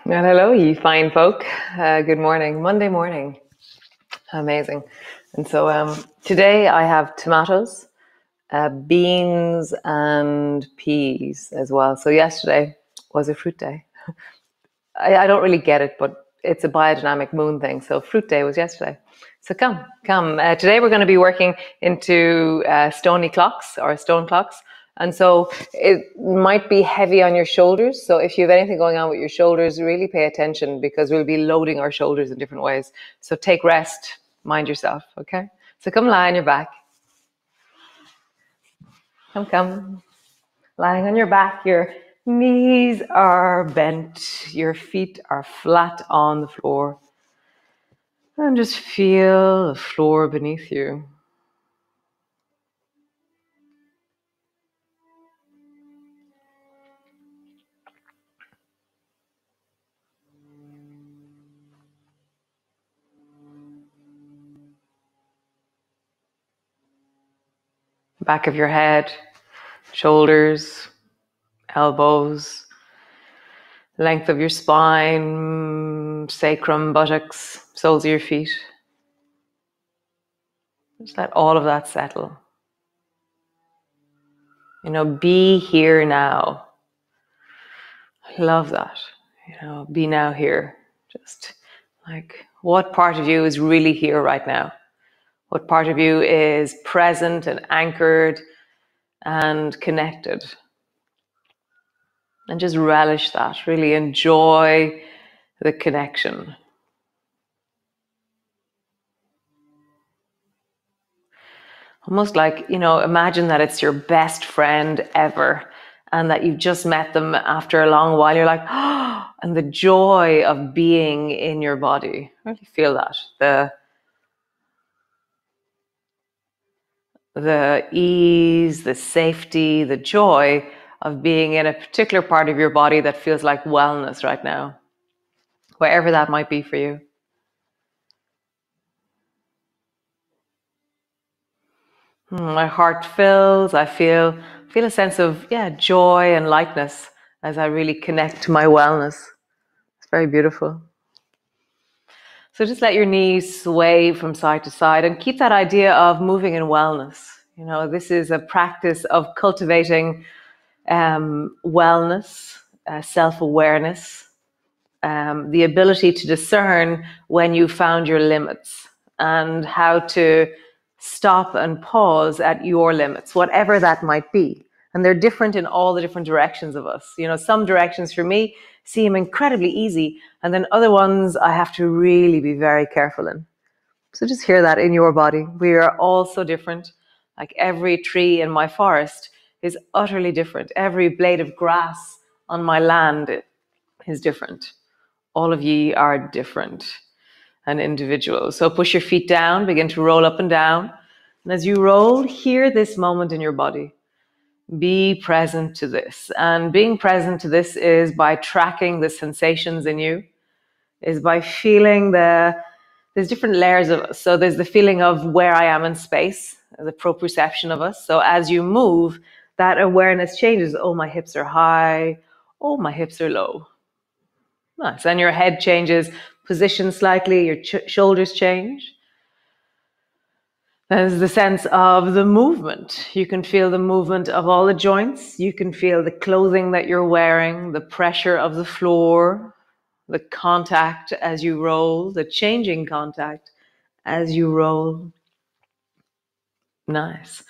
Well, hello, you fine folk. Good morning, Monday morning. Amazing. And so today I have tomatoes, beans, and peas as well. So yesterday was a fruit day. I don't really get it, but it's a biodynamic moon thing. So fruit day was yesterday. So come. Today we're going to be working into stony clocks or stone clocks. And so it might be heavy on your shoulders. So if you have anything going on with your shoulders, really pay attention because we'll be loading our shoulders in different ways. So take rest, mind yourself, okay? So come lie on your back. Come. Lying on your back, your knees are bent, your feet are flat on the floor. And just feel the floor beneath you. Back of your head, shoulders, elbows, length of your spine, sacrum, buttocks, soles of your feet. Just let all of that settle. Be here now. I love that. Be now here. Just like, what part of you is really here right now? What part of you is present and anchored and connected? And just relish that. Really enjoy the connection. Almost like, imagine that it's your best friend ever and that you've just met them after a long while. You're like, oh, and the joy of being in your body. Really feel that. The ease, the safety, the joy of being in a particular part of your body that feels like wellness right now, wherever that might be for you. My heart fills. I feel a sense of joy and lightness as I really connect to my wellness. It's very beautiful. So just let your knees sway from side to side and keep that idea of moving in wellness. This is a practice of cultivating wellness, self-awareness, the ability to discern when you found your limits and how to stop and pause at your limits, whatever that might be. And they're different in all the different directions of us. Some directions for me seem incredibly easy, and then other ones I have to really be very careful in. So just hear that in your body. We are all so different. Like every tree in my forest is utterly different. Every blade of grass on my land is different. All of ye are different and individual. So push your feet down, begin to roll up and down. And as you roll, hear this moment in your body. Be present to this. And being present to this is by tracking the sensations in you, is by feeling there's different layers of us. So there's the feeling of where I am in space, the proprioception of us. So as you move, that awareness changes. Oh, my hips are high. Oh, my hips are low. Nice. And your head changes position slightly, your shoulders change. There's the sense of the movement. You can feel the movement of all the joints. You can feel the clothing that you're wearing, the pressure of the floor, the contact as you roll, the changing contact as you roll. Nice.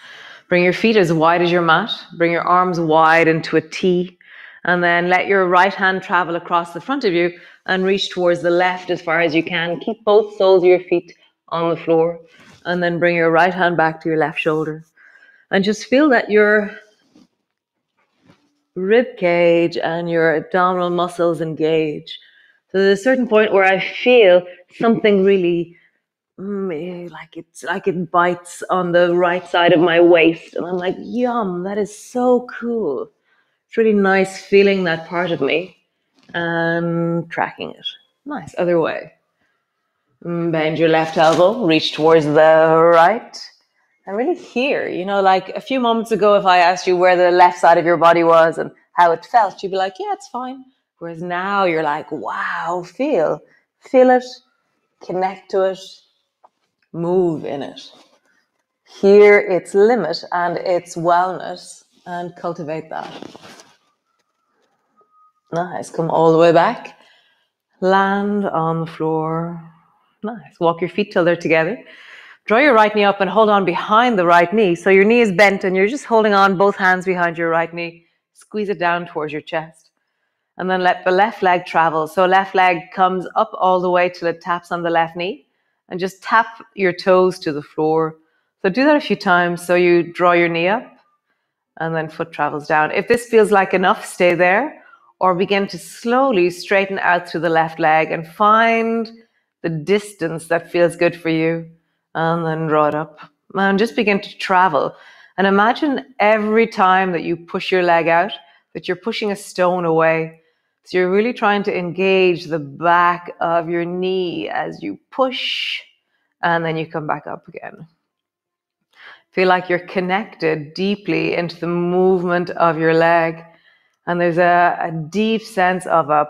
Bring your feet as wide as your mat. Bring your arms wide into a T. And then let your right hand travel across the front of you and reach towards the left as far as you can. Keep both soles of your feet on the floor. And then bring your right hand back to your left shoulder. And just feel that your rib cage and your abdominal muscles engage. So there's a certain point where I feel something really like it bites on the right side of my waist. And I'm like, yum, that is so cool. It's really nice feeling that part of me and tracking it. Nice. Other way. Bend your left elbow, reach towards the right. And really hear, like a few moments ago, if I asked you where the left side of your body was and how it felt, you'd be like, yeah, it's fine. Whereas now you're like, wow, feel it, connect to it, move in it. Hear its limit and its wellness and cultivate that. Nice. Come all the way back. Land on the floor. Nice. Walk your feet till they're together. Draw your right knee up and hold on behind the right knee. So your knee is bent and you're just holding on both hands behind your right knee. Squeeze it down towards your chest. And then let the left leg travel. So left leg comes up all the way till it taps on the left knee. And just tap your toes to the floor. So do that a few times. So you draw your knee up and then foot travels down. If this feels like enough, stay there. Or begin to slowly straighten out through the left leg and find the distance that feels good for you. And then draw it up. And just begin to travel. And imagine every time that you push your leg out, that you're pushing a stone away. So you're really trying to engage the back of your knee as you push, and then you come back up again. Feel like you're connected deeply into the movement of your leg. And there's a deep sense of a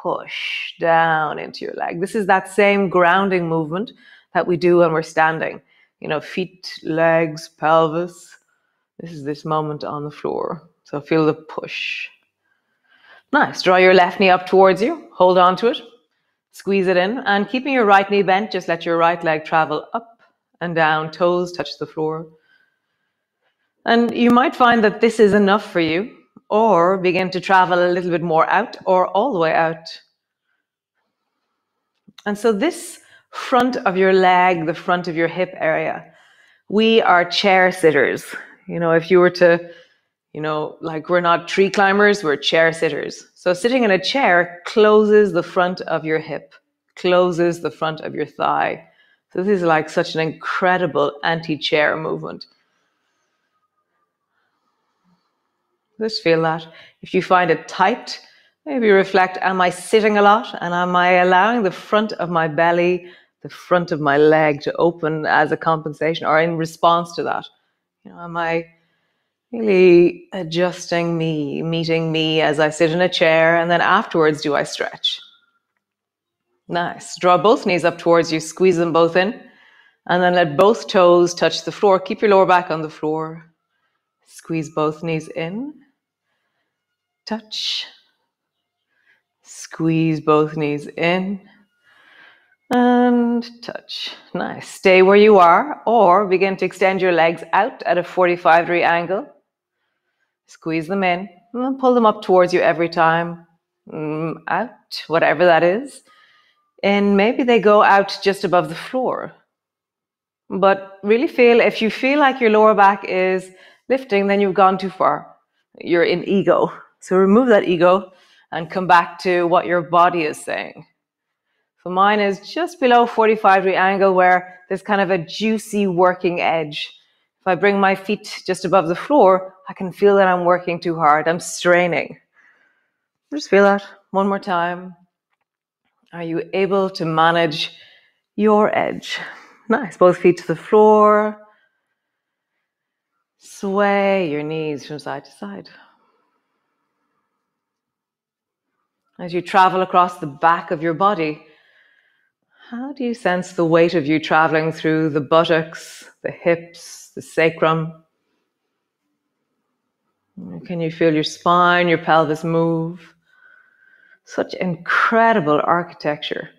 push down into your leg. This is that same grounding movement that we do when we're standing. You know, feet, legs, pelvis. This is this moment on the floor. So feel the push. Nice. Draw your left knee up towards you. Hold on to it. Squeeze it in. And keeping your right knee bent, just let your right leg travel up and down. Toes touch the floor. And you might find that this is enough for you, or begin to travel a little bit more out or all the way out. And so this front of your leg, the front of your hip area, we are chair sitters. You know, if you were to, like we're not tree climbers, we're chair sitters. So sitting in a chair closes the front of your hip, closes the front of your thigh. So this is like such an incredible anti-chair movement. Just feel that. If you find it tight, maybe reflect, am I sitting a lot? And am I allowing the front of my belly, the front of my leg to open as a compensation or in response to that? Am I really adjusting me, meeting me as I sit in a chair? And then afterwards, do I stretch? Nice. Draw both knees up towards you, squeeze them both in. And then let both toes touch the floor. Keep your lower back on the floor. Squeeze both knees in. Touch. Squeeze both knees in and touch. Nice. Stay where you are or begin to extend your legs out at a 45-degree angle. Squeeze them in and then pull them up towards you every time. Out, whatever that is. And maybe they go out just above the floor. But really feel, if you feel like your lower back is lifting, then you've gone too far. You're in ego. So remove that ego and come back to what your body is saying. So mine is just below 45-degree angle where there's kind of a juicy working edge. If I bring my feet just above the floor, I can feel that I'm working too hard. I'm straining. Just feel that one more time. Are you able to manage your edge? Nice. Both feet to the floor. Sway your knees from side to side. As you travel across the back of your body, how do you sense the weight of you traveling through the buttocks, the hips, the sacrum? Can you feel your spine, your pelvis move? Such incredible architecture.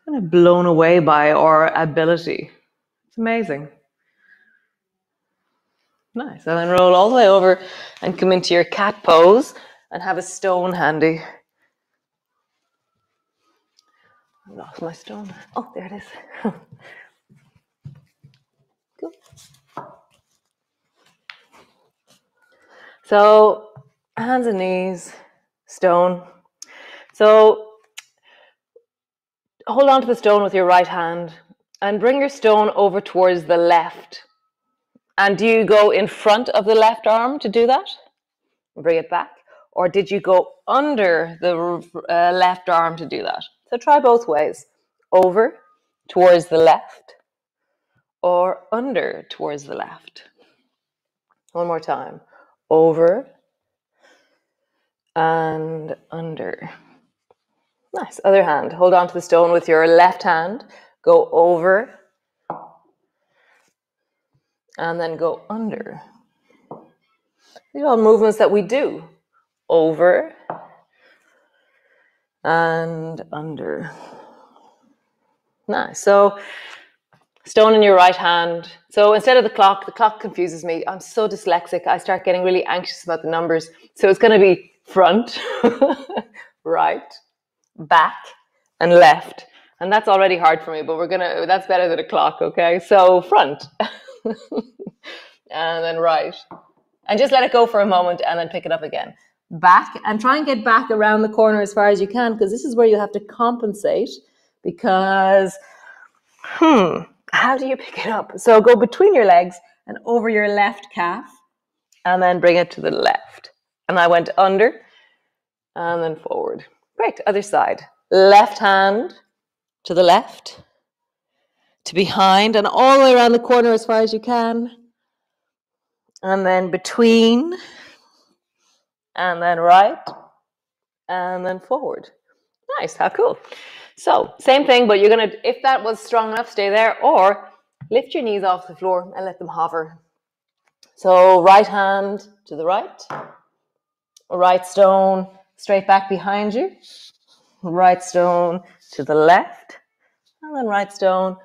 Kind of blown away by our ability. It's amazing. Nice. And then roll all the way over and come into your cat pose and have a stone handy. I lost my stone. Oh, there it is. Cool. So, hands and knees, stone. So, hold on to the stone with your right hand and bring your stone over towards the left. And do you go in front of the left arm to do that? Bring it back. Or did you go under the left arm to do that? So try both ways. Over towards the left or under towards the left. One more time. Over and under. Nice. Other hand. Hold on to the stone with your left hand. Go over and then go under. These are all movements that we do. Over and under. Nice. So stone in your right hand. So instead of the clock confuses me. I'm so dyslexic. I start getting really anxious about the numbers. So it's going to be front, right, back, and left. And that's already hard for me, but that's better than a clock, okay? So front, and then right. And just let it go for a moment and then pick it up again. Back, and try and get back around the corner as far as you can, because this is where you have to compensate, because, how do you pick it up? So go between your legs and over your left calf, and then bring it to the left. And I went under, and then forward. Great, other side. Left hand to the left, to behind, and all the way around the corner as far as you can. And then between, and then right, and then forward. Nice, how cool. So, same thing, but you're going to, if that was strong enough, stay there, or lift your knees off the floor and let them hover. So, right hand to the right, right stone straight back behind you, right stone to the left, and then right stone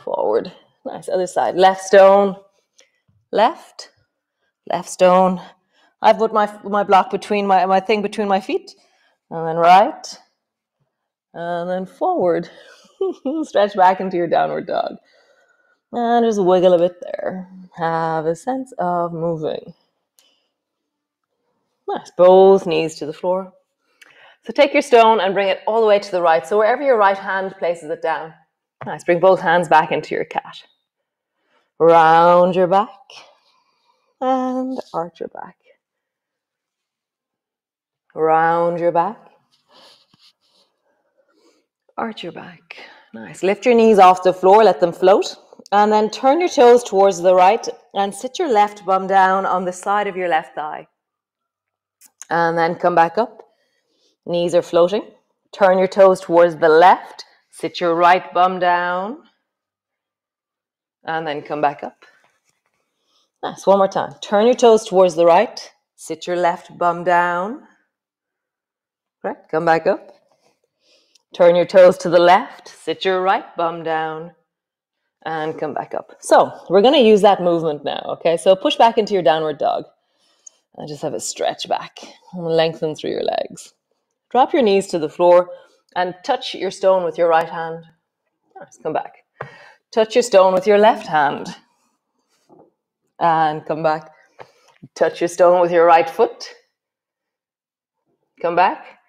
forward. Nice, other side. Left stone, left, left stone. I've put my block between my thing between my feet, and then right, and then forward. Stretch back into your downward dog. And just wiggle a bit there. Have a sense of moving. Nice. Both knees to the floor. So take your stone and bring it all the way to the right. So wherever your right hand places it down. Nice. Bring both hands back into your cat. Round your back. And arch your back. Round your back. Arch your back. Nice. Lift your knees off the floor. Let them float. And then turn your toes towards the right and sit your left bum down on the side of your left thigh. And then come back up. Knees are floating. Turn your toes towards the left. Sit your right bum down. And then come back up. Nice. One more time. Turn your toes towards the right. Sit your left bum down. Right. Come back up. Turn your toes to the left. Sit your right bum down. And come back up. So we're going to use that movement now, okay? So push back into your downward dog. And just have a stretch back. And lengthen through your legs. Drop your knees to the floor and touch your stone with your right hand. Nice, come back. Touch your stone with your left hand. And come back. Touch your stone with your right foot. Come back.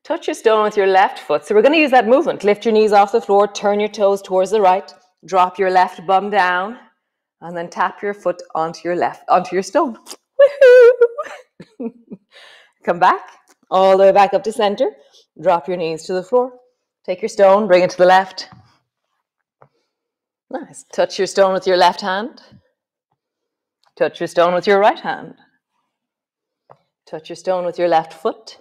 Touch your stone with your left foot. So we're going to use that movement. Lift your knees off the floor. Turn your toes towards the right. Drop your left bum down and then tap your foot onto your stone. Woohoo! Come back, all the way back up to center. Drop your knees to the floor. Take your stone, bring it to the left. Nice. Touch your stone with your left hand. Touch your stone with your right hand. Touch your stone with your left foot.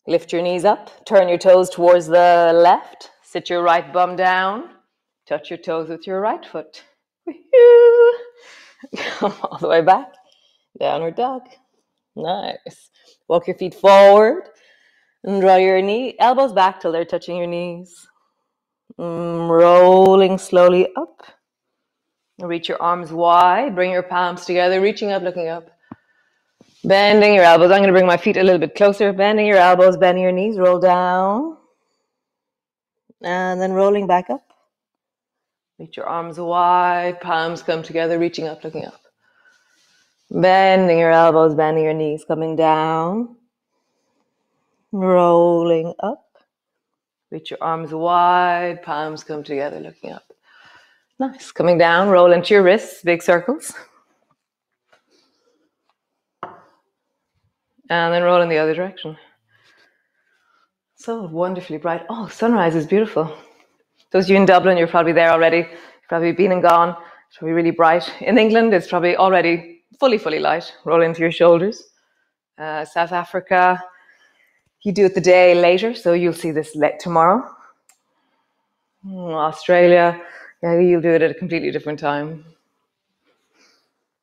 Lift your knees up. Turn your toes towards the left. Sit your right bum down. Touch your toes with your right foot. Woo-hoo. Come all the way back. Downward dog. Nice. Walk your feet forward and draw your elbows back till they're touching your knees. Rolling slowly up. Reach your arms wide. Bring your palms together. Reaching up, looking up. Bending your elbows. I'm going to bring my feet a little bit closer. Bending your elbows, bending your knees. Roll down. And then rolling back up. Reach your arms wide, palms come together, reaching up, looking up. Bending your elbows, bending your knees, coming down. Rolling up. Reach your arms wide, palms come together, looking up. Nice. Coming down, roll into your wrists, big circles. And then roll in the other direction. So wonderfully bright. Oh, sunrise is beautiful. Those of you in Dublin, you're probably there already. You've probably been and gone. It's probably really bright. In England, it's probably already fully light. Roll into your shoulders. South Africa, you do it the day later, so you'll see this tomorrow. Australia, yeah, you'll do it at a completely different time.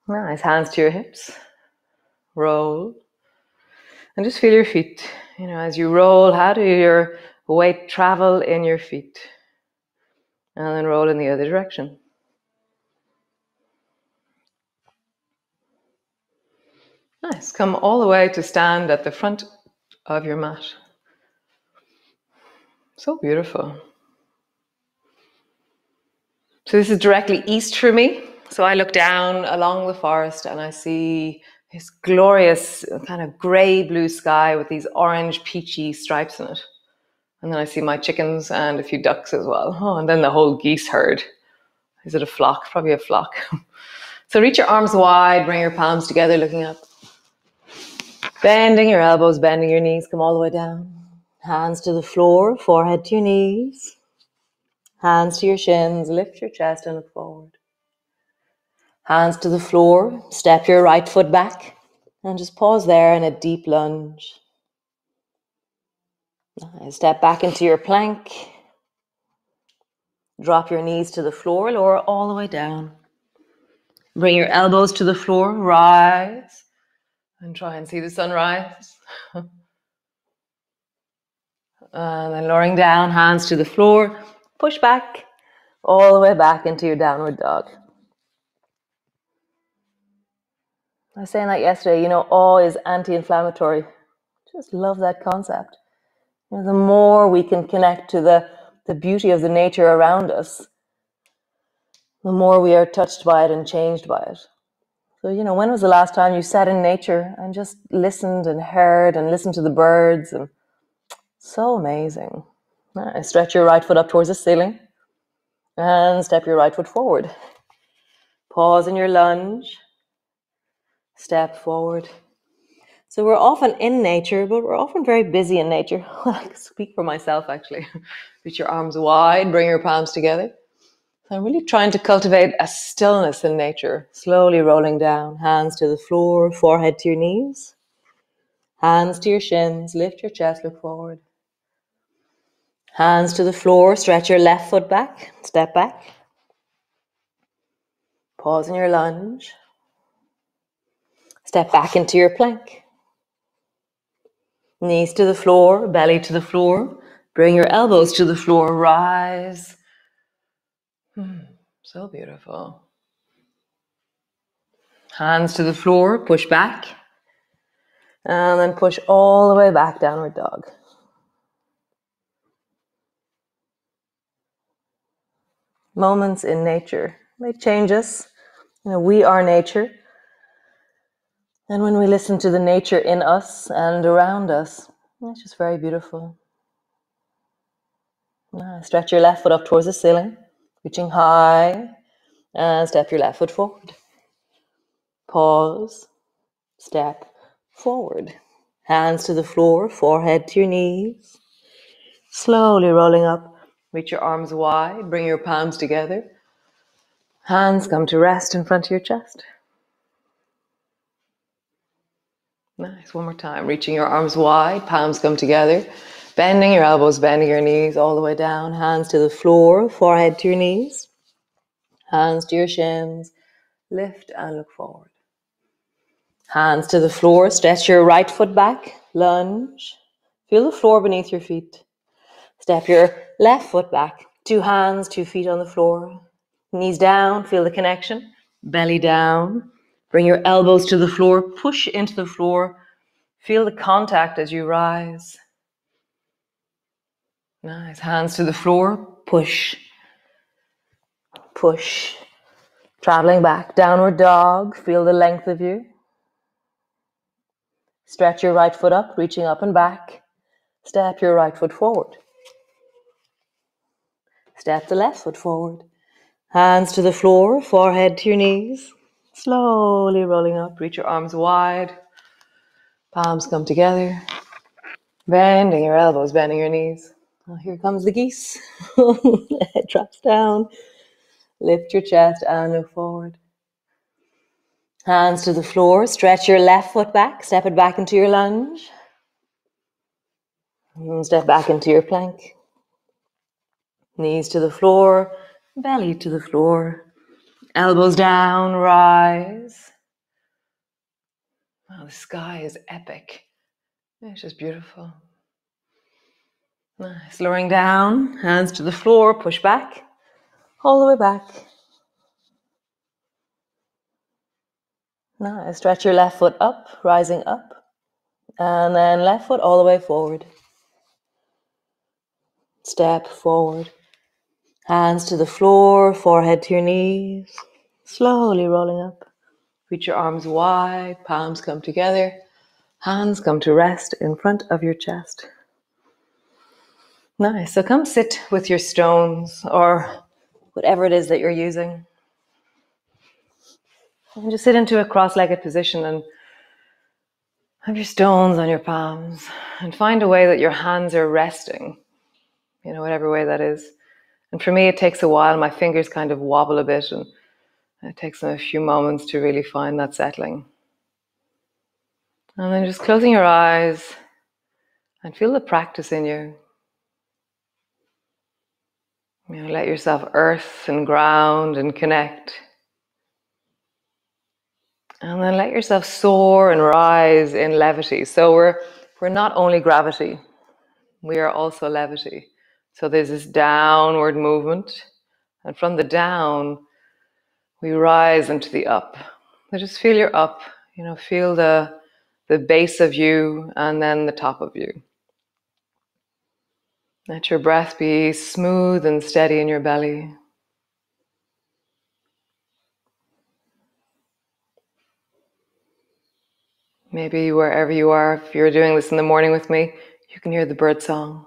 Nice, hands to your hips. Roll. And just feel your feet. As you roll, how do your weight travel in your feet? And then roll in the other direction. Nice. Come all the way to stand at the front of your mat. So beautiful. So this is directly east for me. So I look down along the forest and I see this glorious kind of grey blue sky with these orange peachy stripes in it. And then I see my chickens and a few ducks as well. Oh, and then the whole geese herd. Is it a flock? Probably a flock. So reach your arms wide, bring your palms together, looking up. Bending your elbows, bending your knees, come all the way down. Hands to the floor, forehead to your knees. Hands to your shins, lift your chest and look forward. Hands to the floor, step your right foot back and just pause there in a deep lunge. Step back into your plank. Drop your knees to the floor, lower all the way down. Bring your elbows to the floor, rise, and try and see the sunrise. And then lowering down, hands to the floor, push back, all the way back into your downward dog. I was saying that yesterday, awe is anti-inflammatory. Just love that concept. The more we can connect to the beauty of the nature around us, the more we are touched by it and changed by it. So, when was the last time you sat in nature and just listened and heard and listened to the birds? And so amazing. Stretch your right foot up towards the ceiling and step your right foot forward. Pause in your lunge. Step forward. So we're often in nature, but we're often very busy in nature. I can speak for myself, actually. Reach your arms wide, bring your palms together. So I'm really trying to cultivate a stillness in nature, slowly rolling down, hands to the floor, forehead to your knees, hands to your shins, lift your chest, look forward. Hands to the floor, stretch your left foot back, step back. Pause in your lunge. Step back into your plank. Knees to the floor, belly to the floor. Bring your elbows to the floor, rise. So beautiful. Hands to the floor, push back. And then push all the way back, downward dog. Moments in nature, they change us. We are nature. And when we listen to the nature in us and around us, it's just very beautiful. Stretch your left foot up towards the ceiling, reaching high, and step your left foot forward. Pause, step forward. Hands to the floor, forehead to your knees. Slowly rolling up, reach your arms wide, bring your palms together. Hands come to rest in front of your chest. Nice, one more time. Reaching your arms wide, palms come together. Bending your elbows, bending your knees all the way down. Hands to the floor, forehead to your knees. Hands to your shins. Lift and look forward. Hands to the floor, stretch your right foot back. Lunge. Feel the floor beneath your feet. Step your left foot back. 2 hands, 2 feet on the floor. Knees down, feel the connection. Belly down. Bring your elbows to the floor, push into the floor. Feel the contact as you rise. Nice. Hands to the floor, push. Push. Traveling back, downward dog. Feel the length of you. Stretch your right foot up, reaching up and back. Step your right foot forward. Step the left foot forward. Hands to the floor, forehead to your knees. Slowly rolling up, reach your arms wide. Palms come together. Bending your elbows, bending your knees. Oh, here comes the geese. Head drops down. Lift your chest and look forward. Hands to the floor. Stretch your left foot back. Step it back into your lunge. And step back into your plank. Knees to the floor. Belly to the floor. Elbows down. Rise. Wow, the sky is epic. It's just beautiful. Nice. Lowering down. Hands to the floor. Push back. All the way back. Nice. Stretch your left foot up. Rising up. And then left foot all the way forward. Step forward. Hands to the floor, forehead to your knees. Slowly rolling up. Reach your arms wide, palms come together. Hands come to rest in front of your chest. Nice. So come sit with your stones or whatever it is that you're using. And just sit into a cross-legged position and have your stones on your palms and find a way that your hands are resting, whatever way that is. And for me, it takes a while. My fingers kind of wobble a bit and it takes a few moments to really find that settling. And then just closing your eyes and feel the practice in you. Let yourself earth and ground and connect. And then let yourself soar and rise in levity. So we're not only gravity, we are also levity. So there's this downward movement. And from the down, we rise into the up. So just feel your up, feel the base of you and then the top of you. Let your breath be smooth and steady in your belly. Maybe wherever you are, if you're doing this in the morning with me, you can hear the bird song.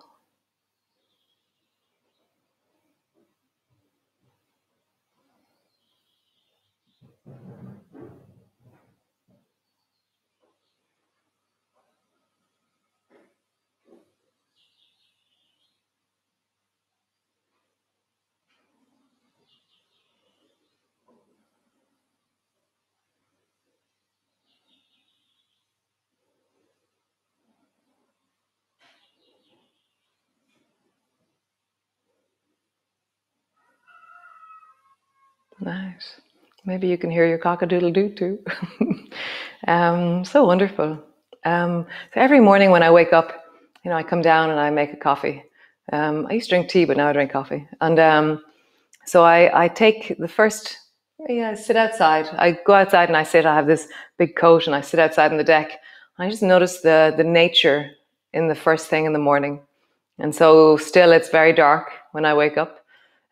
Nice. Maybe you can hear your cock-a-doodle-doo too. So wonderful. So every morning when I wake up, I come down and I make a coffee. I used to drink tea, but now I drink coffee. And so I take the first, I sit outside. I go outside and I sit. I have this big coat and I sit outside on the deck. I just notice the nature in the first thing in the morning. And so still it's very dark when I wake up.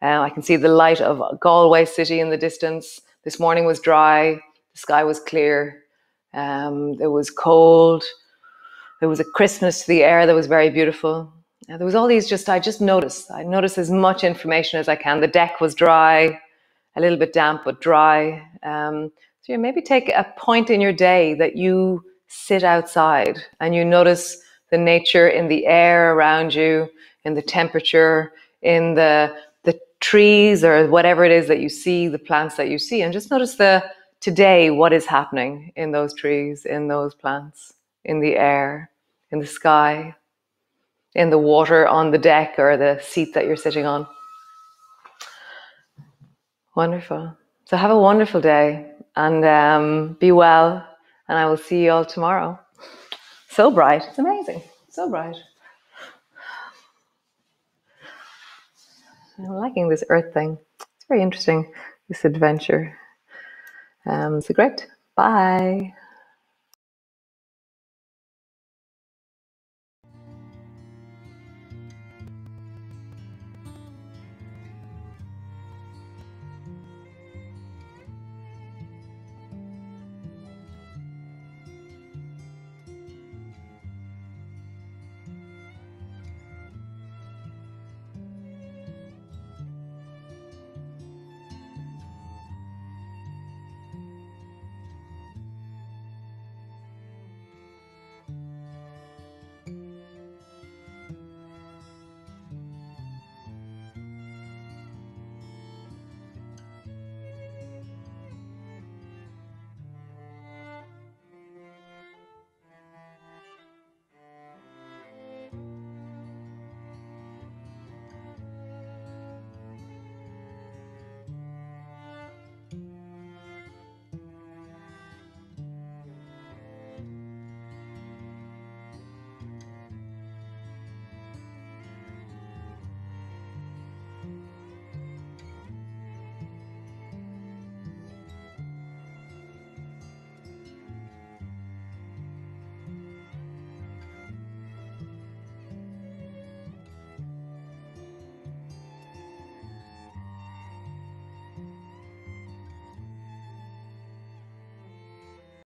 I can see the light of Galway city in the distance. This morning was dry. The sky was clear. It was cold. There was a crispness to the air that was very beautiful. There was all these I just noticed. I noticed as much information as I can. The deck was dry, a little bit damp, but dry. So maybe take a point in your day that you sit outside and you notice the nature in the air around you, in the temperature, in the trees or whatever it is that you see, the plants that you see, and just notice today what is happening in those trees, in those plants, in the air, in the sky, in the water on the deck or the seat that you're sitting on. Wonderful. So have a wonderful day and be well, and I will see you all tomorrow. So bright. It's amazing. So bright. I'm liking this earth thing. It's very interesting, this adventure. So great. Bye.